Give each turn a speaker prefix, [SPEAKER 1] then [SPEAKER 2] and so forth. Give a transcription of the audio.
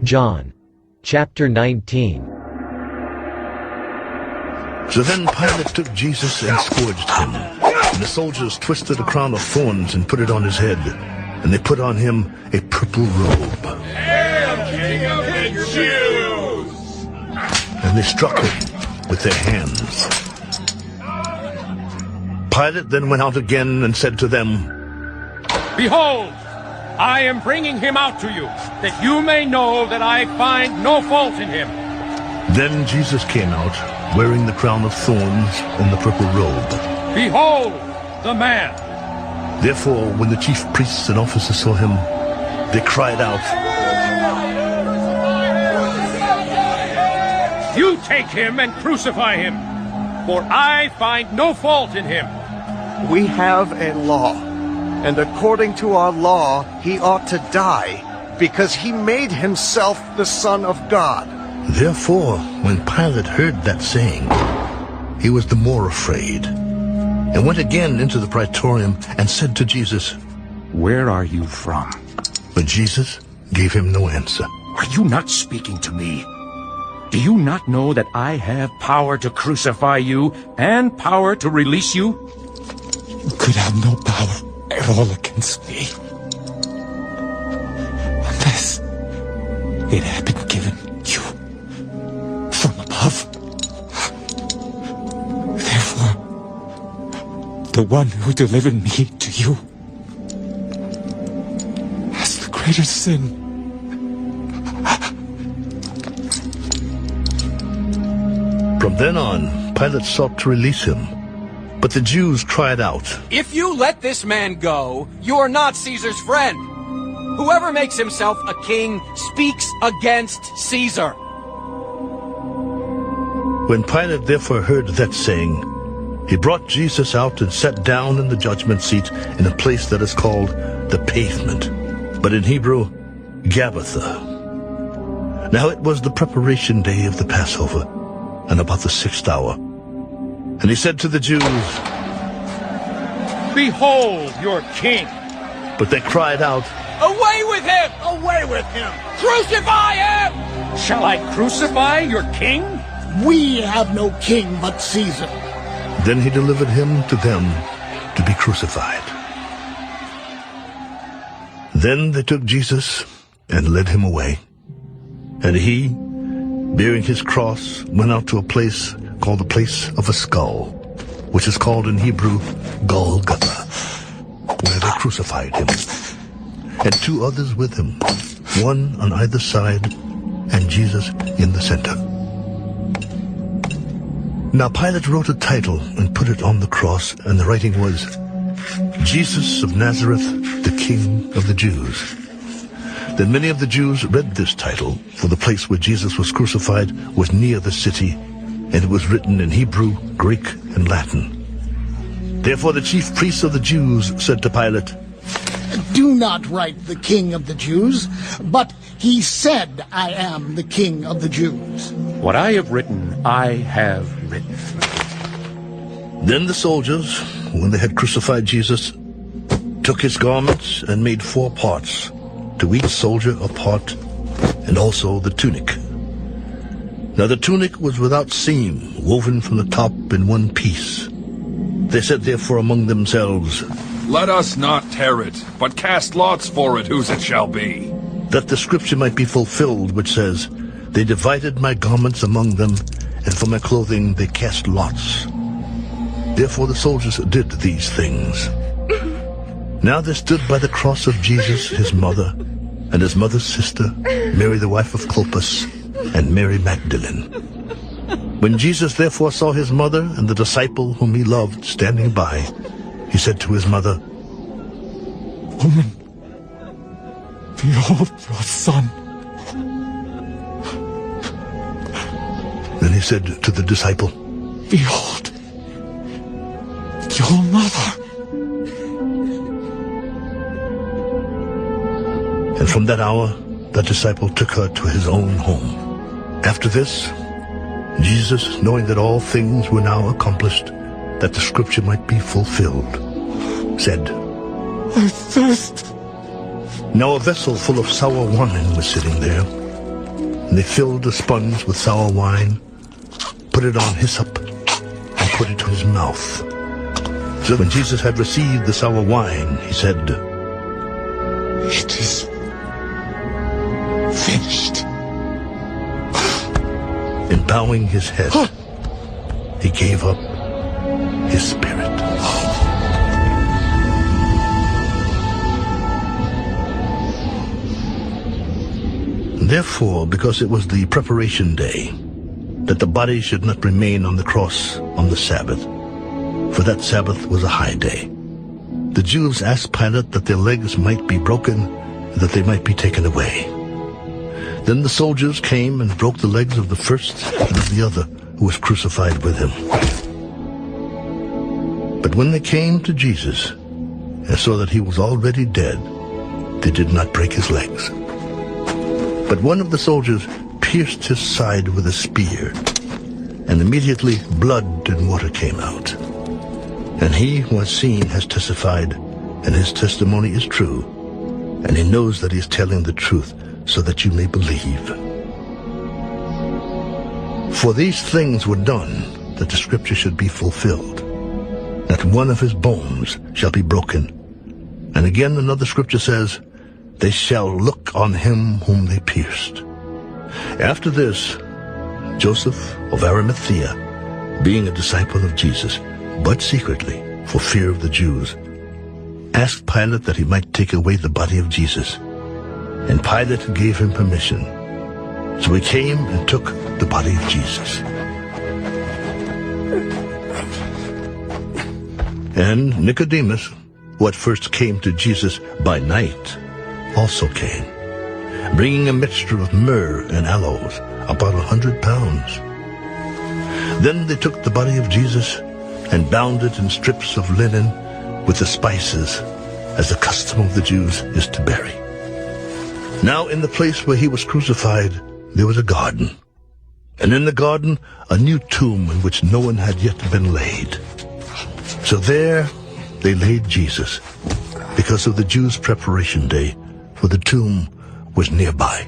[SPEAKER 1] John chapter 19.
[SPEAKER 2] So then Pilate took Jesus and scourged him. And the soldiers twisted a crown of thorns and put it on his head. And they put on him a purple robe.
[SPEAKER 3] Hail, King of the Jews!
[SPEAKER 2] And they struck him with their hands. Pilate then went out again and said to them,
[SPEAKER 3] Behold, I am bringing him out to you, that you may know that I find no fault in him.
[SPEAKER 2] Then Jesus came out, wearing the crown of thorns and the purple robe.
[SPEAKER 3] Behold, the man!
[SPEAKER 2] Therefore, when the chief priests and officers saw him, they cried out,
[SPEAKER 3] You take him and crucify him, for I find no fault in him.
[SPEAKER 4] We have a law, and according to our law, he ought to die, because he made himself the Son of God.
[SPEAKER 2] Therefore, when Pilate heard that saying, he was the more afraid, and went again into the praetorium and said to Jesus,
[SPEAKER 5] Where are you from?
[SPEAKER 2] But Jesus gave him no answer.
[SPEAKER 5] Are you not speaking to me? Do you not know that I have power to crucify you and power to release you?
[SPEAKER 6] You could have no power at all against me, unless it had been given you from above. Therefore, the one who delivered me to you has the greater sin.
[SPEAKER 2] From then on, Pilate sought to release him. But the Jews cried out,
[SPEAKER 7] If you let this man go, you are not Caesar's friend. Whoever makes himself a king speaks against Caesar.
[SPEAKER 2] When Pilate therefore heard that saying, he brought Jesus out and sat down in the judgment seat in a place that is called the Pavement, but in Hebrew, Gabbatha. Now it was the preparation day of the Passover, and about the 6th hour. And he said to the Jews,
[SPEAKER 3] Behold your king!
[SPEAKER 2] But they cried out,
[SPEAKER 7] Away with him!
[SPEAKER 3] Away with him!
[SPEAKER 7] Crucify him!
[SPEAKER 3] Shall I crucify your king?
[SPEAKER 8] We have no king but Caesar.
[SPEAKER 2] Then he delivered him to them to be crucified. Then they took Jesus and led him away. And he, bearing his cross, went out to a place called the Place of a Skull, which is called in Hebrew Golgotha, where they crucified him, and 2 others with him, one on either side, and Jesus in the center. Now Pilate wrote a title and put it on the cross, and the writing was, Jesus of Nazareth, the King of the Jews. Then many of the Jews read this title, for the place where Jesus was crucified was near the city, and it was written in Hebrew, Greek, and Latin. Therefore the chief priests of the Jews said to Pilate,
[SPEAKER 8] Do not write the King of the Jews, but he said, I am the King of the Jews.
[SPEAKER 5] What I have written, I have written.
[SPEAKER 2] Then the soldiers, when they had crucified Jesus, took his garments and made 4 parts, to each soldier a part, and also the tunic. Now the tunic was without seam, woven from the top in one piece. They said therefore among themselves,
[SPEAKER 9] Let us not tear it, but cast lots for it whose it shall be.
[SPEAKER 2] That the scripture might be fulfilled, which says, They divided my garments among them, and for my clothing they cast lots. Therefore the soldiers did these things. Now there stood by the cross of Jesus his mother, and his mother's sister, Mary the wife of Clopas, and Mary Magdalene. When Jesus therefore saw his mother and the disciple whom he loved standing by, he said to his mother,
[SPEAKER 6] Woman, behold your son.
[SPEAKER 2] Then he said to the disciple,
[SPEAKER 6] Behold your mother.
[SPEAKER 2] And from that hour, that disciple took her to his own home. After this, Jesus, knowing that all things were now accomplished, that the scripture might be fulfilled, said,
[SPEAKER 6] I thirst.
[SPEAKER 2] Now a vessel full of sour wine was sitting there, And they filled a sponge with sour wine, put it on hyssop, and put it to his mouth. So when Jesus had received the sour wine, he said,
[SPEAKER 6] It is finished.
[SPEAKER 2] And bowing his head, he gave up his spirit. Therefore, because it was the preparation day, that the body should not remain on the cross on the Sabbath, for that Sabbath was a high day, the Jews asked Pilate that their legs might be broken, and that they might be taken away. Then the soldiers came and broke the legs of the first and of the other who was crucified with him. But when they came to Jesus and saw that he was already dead, they did not break his legs. But one of the soldiers pierced his side with a spear, and immediately blood and water came out. And he who has seen has testified, and his testimony is true, and he knows that he is telling the truth, so that you may believe. For these things were done, that the scripture should be fulfilled, that one of his bones shall be broken. And again another scripture says, they shall look on him whom they pierced. After this, Joseph of Arimathea, being a disciple of Jesus, but secretly, for fear of the Jews, asked Pilate that he might take away the body of Jesus. And Pilate gave him permission. So he came and took the body of Jesus. And Nicodemus, who at first came to Jesus by night, also came, bringing a mixture of myrrh and aloes, about 100 pounds. Then they took the body of Jesus and bound it in strips of linen with the spices, as the custom of the Jews is to bury. Now in the place where he was crucified, there was a garden, and in the garden a new tomb in which no one had yet been laid. So there they laid Jesus, because of the Jews' preparation day, for the tomb was nearby.